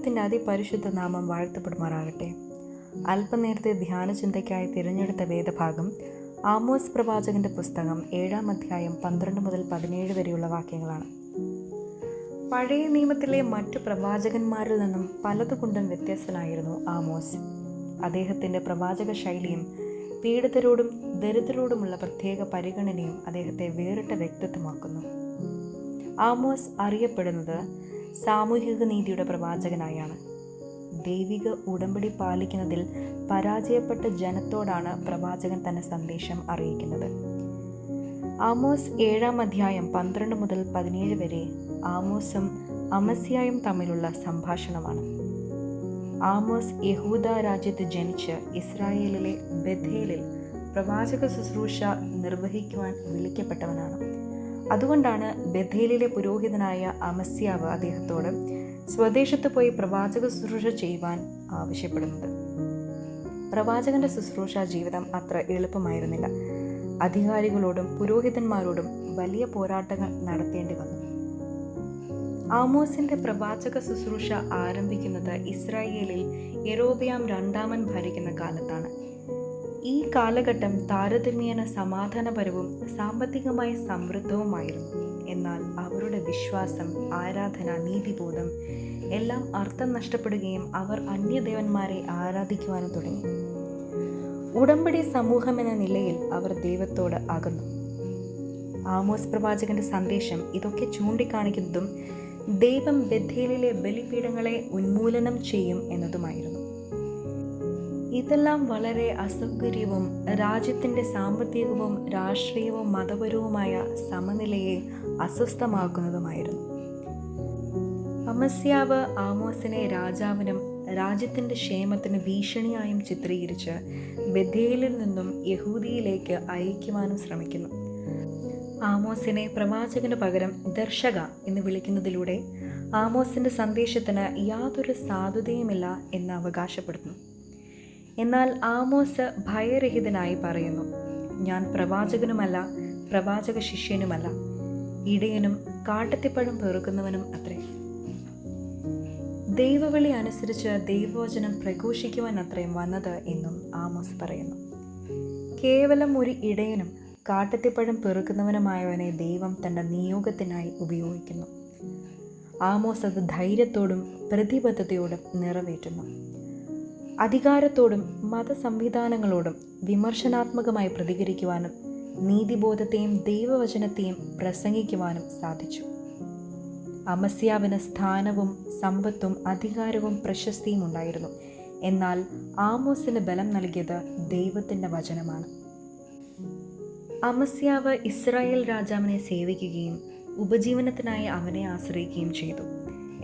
ദൈവത്തിൻ്റെ അതിപരിശുദ്ധ നാമം വാഴ്ത്തപ്പെടുമാറാകട്ടെ. അല്പനേരത്തെ ധ്യാനചിന്തയ്ക്കായി തിരഞ്ഞെടുത്ത വേദഭാഗം ആമോസ് പ്രവാചകന്റെ പുസ്തകം 7-ാം അധ്യായം 12 മുതൽ 17 വരെയുള്ള വാക്യങ്ങളാണ്. പഴയ നിയമത്തിലെ മറ്റു പ്രവാചകന്മാരിൽ നിന്നും പലതുകൊണ്ടും വ്യത്യസ്തനായിരുന്നു ആമോസ്. അദ്ദേഹത്തിൻ്റെ പ്രവാചക ശൈലിയും പീഡിതരോടും ദരിദ്രരോടുമുള്ള പ്രത്യേക പരിഗണനയും അദ്ദേഹത്തെ വേറിട്ട വ്യക്തിത്വമാക്കുന്നു. ആമോസ് അറിയപ്പെടുന്നത് സാമൂഹിക നീതിയുടെ പ്രവാചകനായാണ്. ദൈവിക ഉടമ്പടി പാലിക്കുന്നതിൽ പരാജയപ്പെട്ട ജനത്തോടാണ് പ്രവാചകൻ തന്റെ സന്ദേശം അറിയിക്കുന്നത്. ആമോസ് 7-ാം അധ്യായം 12 മുതൽ 17 വരെ ആമോസും അമസ്യായും തമ്മിലുള്ള സംഭാഷണമാണ്. ആമോസ് യഹൂദ രാജ്യത്ത് ജനിച്ച് ഇസ്രായേലിലെ ബഥേലിൽ പ്രവാചക ശുശ്രൂഷ നിർവഹിക്കുവാൻ വിളിക്കപ്പെട്ടവനാണ്. അതുകൊണ്ടാണ് ബഥേലിലെ പുരോഹിതനായ അമസ്യാവ് അദ്ദേഹത്തോട് സ്വദേശത്ത് പോയി പ്രവാചക ശുശ്രൂഷ ചെയ്യുവാൻ ആവശ്യപ്പെടുന്നത്. പ്രവാചകന്റെ ശുശ്രൂഷ ജീവിതം അത്ര എളുപ്പമായിരുന്നില്ല. അധികാരികളോടും പുരോഹിതന്മാരോടും വലിയ പോരാട്ടങ്ങൾ നടത്തേണ്ടി വന്നു. ആമോസിന്റെ പ്രവാചക ശുശ്രൂഷ ആരംഭിക്കുന്നത് ഇസ്രായേലിൽ യെരോബെയാം രണ്ടാമൻ ഭരിക്കുന്ന കാലത്താണ്. ഈ കാലഘട്ടം താരതമ്യേന സമാധാനപരവും സാമ്പത്തികമായി സമൃദ്ധവുമായിരുന്നു. എന്നാൽ അവരുടെ വിശ്വാസം, ആരാധന, നീതിബോധം എല്ലാം അർത്ഥം നഷ്ടപ്പെടുകയും അവർ അന്യദേവന്മാരെ ആരാധിക്കുവാനും തുടങ്ങി. ഉടമ്പടി സമൂഹം എന്ന നിലയിൽ അവർ ദൈവത്തോട് അകന്നു. ആമോസ് പ്രവാചകന്റെ സന്ദേശം ഇതൊക്കെ ചൂണ്ടിക്കാണിക്കുന്നതും ദൈവം ബഥേലിലെ ബലിപീഠങ്ങളെ ഉന്മൂലനം ചെയ്യും എന്നതുമായിരുന്നു. ഇതെല്ലാം വളരെ അസൗകര്യവും രാജ്യത്തിൻ്റെ സാമ്പത്തികവും രാഷ്ട്രീയവും മതപരവുമായ സമനിലയെ അസ്വസ്ഥമാക്കുന്നതുമായിരുന്നു. അമസ്യാവ് ആമോസിനെ രാജാവിനും രാജ്യത്തിൻ്റെ ക്ഷേമത്തിന് ഭീഷണിയായും ചിത്രീകരിച്ച് ബഥേലിൽ നിന്നും യഹൂദിയിലേക്ക് അയക്കുവാനും ശ്രമിക്കുന്നു. ആമോസിനെ പ്രവാചകന് പകരം ദർശക എന്ന് വിളിക്കുന്നതിലൂടെ ആമോസിൻ്റെ സന്ദേശത്തിന് യാതൊരു സാധുതയുമില്ല എന്ന് അവകാശപ്പെടുന്നു. എന്നാൽ ആമോസ് ഭയരഹിതനായി പറയുന്നു, ഞാൻ പ്രവാചകനുമല്ല, പ്രവാചക ശിഷ്യനുമല്ല, ഇടയനും കാട്ടത്തിപ്പഴം പെറുക്കുന്നവനും അത്രേ. ദൈവവിളി അനുസരിച്ച് ദൈവവചനം പ്രഘോഷിക്കുവാൻ അത്രയും വന്നത് എന്നും ആമോസ് പറയുന്നു. കേവലം ഒരു ഇടയനും കാട്ടത്തിപ്പഴം പെറുക്കുന്നവനുമായവനെ ദൈവം തൻ്റെ നിയോഗത്തിനായി ഉപയോഗിക്കുന്നു. ആമോസ് അത് ധൈര്യത്തോടും പ്രതിബദ്ധതയോടും നിറവേറ്റുന്നു. അധികാരത്തോടും മതസംവിധാനങ്ങളോടും വിമർശനാത്മകമായി പ്രതികരിക്കുവാനും നീതിബോധത്തെയും ദൈവവചനത്തെയും പ്രസംഗിക്കുവാനും സാധിച്ചു. അമസ്യാവിന് സ്ഥാനവും സമ്പത്തും അധികാരവും പ്രശസ്തിയും ഉണ്ടായിരുന്നു. എന്നാൽ ആമോസിന് ബലം നൽകിയത് ദൈവത്തിൻ്റെ വചനമാണ്. അമസ്യാവ് ഇസ്രായേൽ രാജാവിനെ സേവിക്കുകയും ഉപജീവനത്തിനായി അവനെ ആശ്രയിക്കുകയും ചെയ്തു.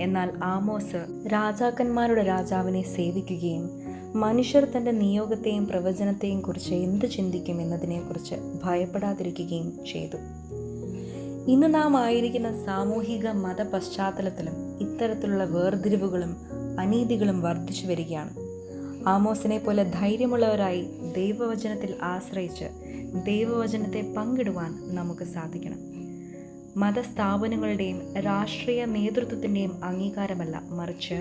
എന്നാൽ ആമോസ് രാജാക്കന്മാരുടെ രാജാവിനെ സേവിക്കുകയും മനുഷ്യർ തൻ്റെ നിയോഗത്തെയും പ്രവചനത്തെയും കുറിച്ച് എന്ത് ചിന്തിക്കും എന്നതിനെക്കുറിച്ച് ഭയപ്പെടാതിരിക്കുകയും ചെയ്തു. ഇന്ന് നാം ആയിരിക്കുന്ന സാമൂഹിക മത പശ്ചാത്തലത്തിലും ഇത്തരത്തിലുള്ള വേർതിരിവുകളും അനീതികളും വർദ്ധിച്ചു വരികയാണ്. ആമോസിനെ പോലെ ധൈര്യമുള്ളവരായി ദൈവവചനത്തിൽ ആശ്രയിച്ച് ദൈവവചനത്തെ പങ്കിടുവാൻ നമുക്ക് സാധിക്കണം. മതസ്ഥാപനങ്ങളുടെയും രാഷ്ട്രീയ നേതൃത്വത്തിൻ്റെയും അംഗീകാരമല്ല, മറിച്ച്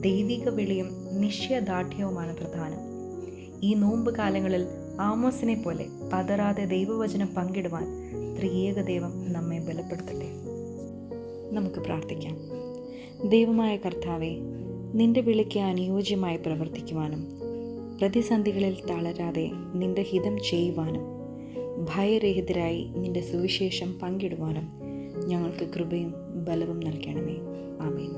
ദൈവിക വിളിയും നിശ്ചയദാർഢ്യവുമാണ് പ്രധാനം. ഈ നോമ്പ് കാലങ്ങളിൽ ആമോസിനെ പോലെ പതറാതെ ദൈവവചനം പങ്കിടുവാൻ ത്രിയേക ദൈവം നമ്മെ ബലപ്പെടുത്തട്ടെ. നമുക്ക് പ്രാർത്ഥിക്കാം. ദൈവമായ കർത്താവേ, നിന്റെ വിളിക്ക് അനുയോജ്യമായി പ്രവർത്തിക്കുവാനും പ്രതിസന്ധികളിൽ തളരാതെ നിന്റെ ഹിതം ചെയ്യുവാനും ഭയരഹിതരായി നിന്റെ സുവിശേഷം പങ്കിടുവാനും ഞങ്ങൾക്ക് കൃപയും ബലവും നൽകണമേ. ആമേൻ.